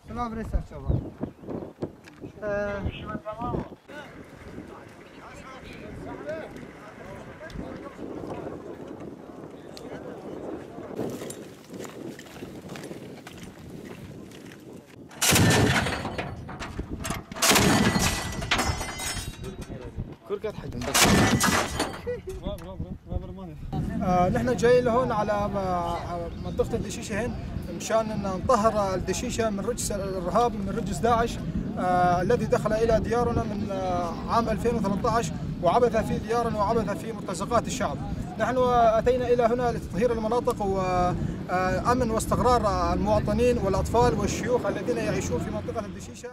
سلام رئيس الشباب. نحن جايين لهون على منطقة الدشيشة هنا مشان نطهر الدشيشة من رجس الإرهاب، من رجس داعش الذي دخل إلى ديارنا من عام 2013 وعبث في ديارنا وعبث في مرتزقات الشعب. نحن أتينا إلى هنا لتطهير المناطق وأمن واستقرار المواطنين والأطفال والشيوخ الذين يعيشون في منطقة الدشيشة.